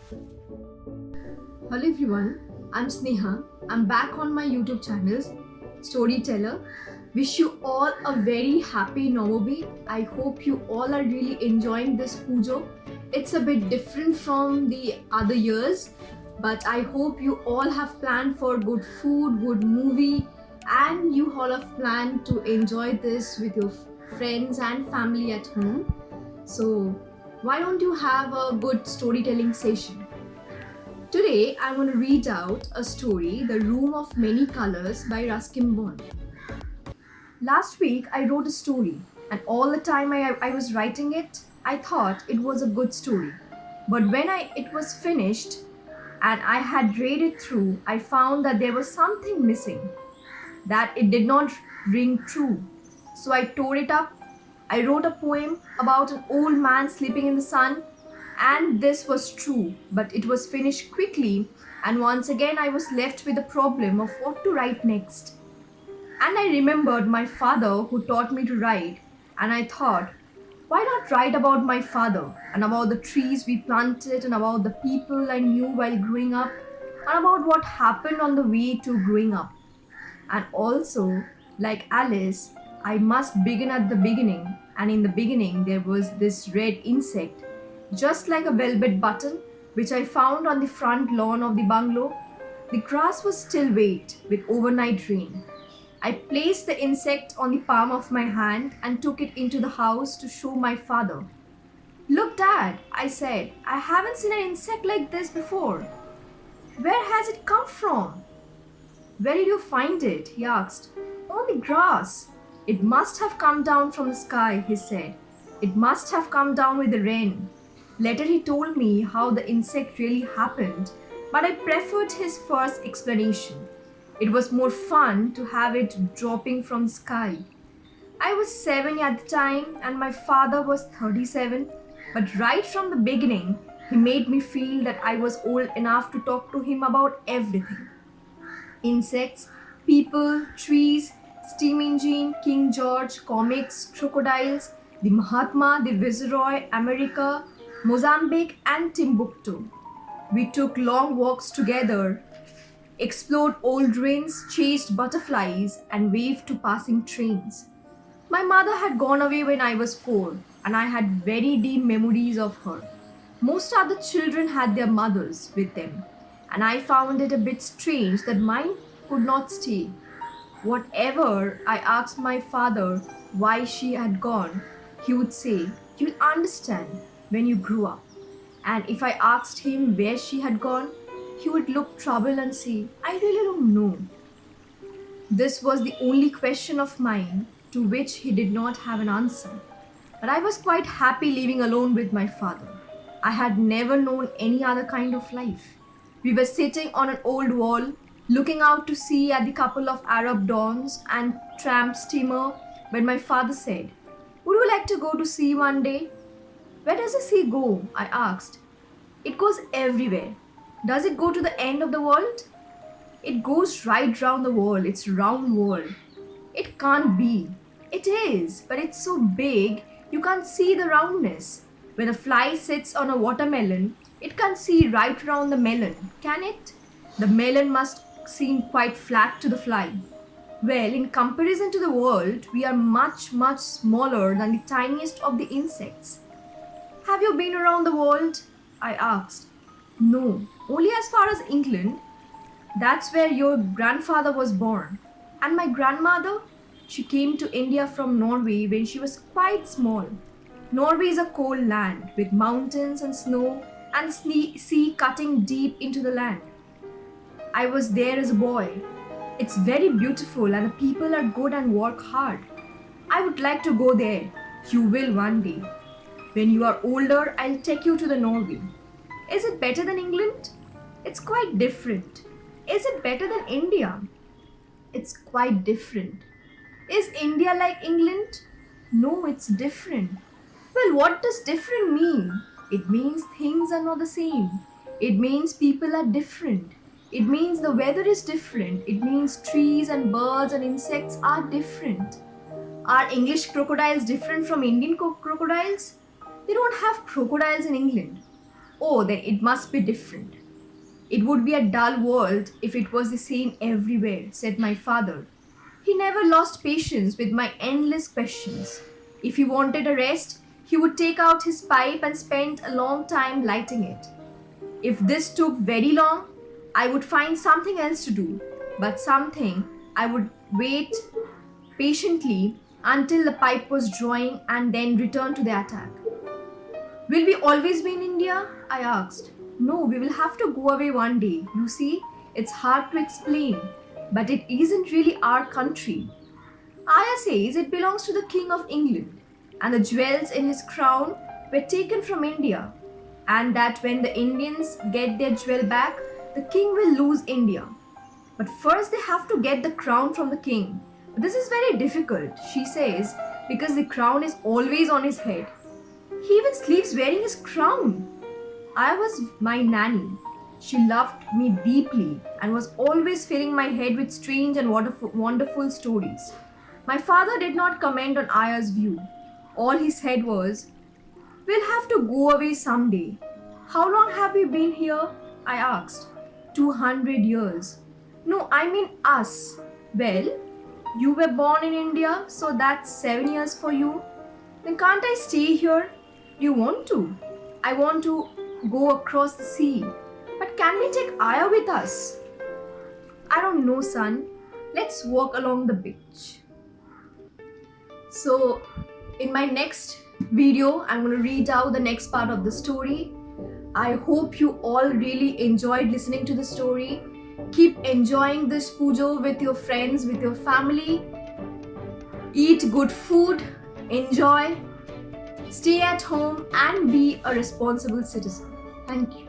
Hello everyone, I'm Sneha. I'm back on my YouTube channel, Storyteller. Wish you all a very happy Navabi. I hope you all are really enjoying this pujo. It's a bit different from the other years, but I hope you all have planned for good food, good movie, and you all have planned to enjoy this with your friends and family at home. So, why don't you have a good storytelling session? Today, I'm going to read out a story, The Room of Many Colors by Ruskin Bond. Last week, I wrote a story, and all the time I was writing it, I thought it was a good story. But when it was finished and I had read it through, I found that there was something missing, that it did not ring true. So I tore it up. I wrote a poem about an old man sleeping in the sun, and this was true, but it was finished quickly, and once again I was left with the problem of what to write next. And I remembered my father who taught me to write, and I thought, why not write about my father and about the trees we planted and about the people I knew while growing up and about what happened on the way to growing up. And also, like Alice, I must begin at the beginning, and in the beginning there was this red insect, just like a velvet button, which I found on the front lawn of the bungalow. The grass was still wet with overnight rain. I placed the insect on the palm of my hand and took it into the house to show my father. Look, Dad, I said, I haven't seen an insect like this before. Where has it come from? Where did you find it? He asked. On the grass. It must have come down from the sky, he said. It must have come down with the rain. Later he told me how the insect really happened, but I preferred his first explanation. It was more fun to have it dropping from the sky. I was 7 at the time and my father was 37, but right from the beginning, he made me feel that I was old enough to talk to him about everything. Insects, people, trees, steam engine, King George, comics, crocodiles, the Mahatma, the Viceroy, America, Mozambique, and Timbuktu. We took long walks together, explored old ruins, chased butterflies, and waved to passing trains. My mother had gone away when I was 4, and I had very deep memories of her. Most other children had their mothers with them, and I found it a bit strange that mine could not stay. Whatever I asked my father why she had gone, he would say, "You'll understand when you grow up." And if I asked him where she had gone, he would look troubled and say, "I really don't know." This was the only question of mine to which he did not have an answer. But I was quite happy living alone with my father. I had never known any other kind of life. We were sitting on an old wall, looking out to sea at the couple of Arab dawns and tramp steamer when my father said, "Would you like to go to sea one day?" "Where does the sea go?" I asked. "It goes everywhere." "Does it go to the end of the world?" "It goes right round the world. It's a round world." "It can't be." "It is, but it's so big you can't see the roundness. When a fly sits on a watermelon, it can't see right round the melon, can it? The melon must seem quite flat to the fly. Well, in comparison to the world, we are much, much smaller than the tiniest of the insects. "Have you been around the world?" I asked. "No, only as far as England. That's where your grandfather was born. And my grandmother? She came to India from Norway when she was quite small. Norway is a cold land with mountains and snow and sea cutting deep into the land. I was there as a boy. It's very beautiful and the people are good and work hard. I would like to go there. You will one day. When you are older, I'll take you to the Norway." "Is it better than England?" "It's quite different." "Is it better than India?" "It's quite different." "Is India like England?" "No, it's different." "Well, what does different mean?" "It means things are not the same. It means people are different. It means the weather is different. It means trees and birds and insects are different." "Are English crocodiles different from Indian crocodiles?" "They don't have crocodiles in England." Oh, then it must be different. It would be a dull world if it was the same everywhere, said my father. He never lost patience with my endless questions. If he wanted a rest, he would take out his pipe and spend a long time lighting it. If this took very long, I would find something else to do, but something I would wait patiently until the pipe was drawing and then return to the attack. Will we always be in India? I asked. No, we will have to go away one day. You see, it's hard to explain, but it isn't really our country. Aya says it belongs to the King of England, and the jewels in his crown were taken from India, and that when the Indians get their jewel back, the king will lose India. But first they have to get the crown from the king. But this is very difficult, she says, because the crown is always on his head. He even sleeps wearing his crown. I was my nanny. She loved me deeply and was always filling my head with strange and wonderful stories. My father did not comment on Aya's view. All he said was, "We'll have to go away someday." How long have we been here? I asked. 200 years. No, I mean us. Well, you were born in India, so that's 7 years for you. Then can't I stay here? Do you want to? I want to go across the sea. But can we take Aya with us? I don't know, son. Let's walk along the beach. So, in my next video, I'm going to read out the next part of the story. I hope you all really enjoyed listening to the story. Keep enjoying this pujo with your friends, with your family. Eat good food, enjoy, stay at home, and be a responsible citizen. Thank you.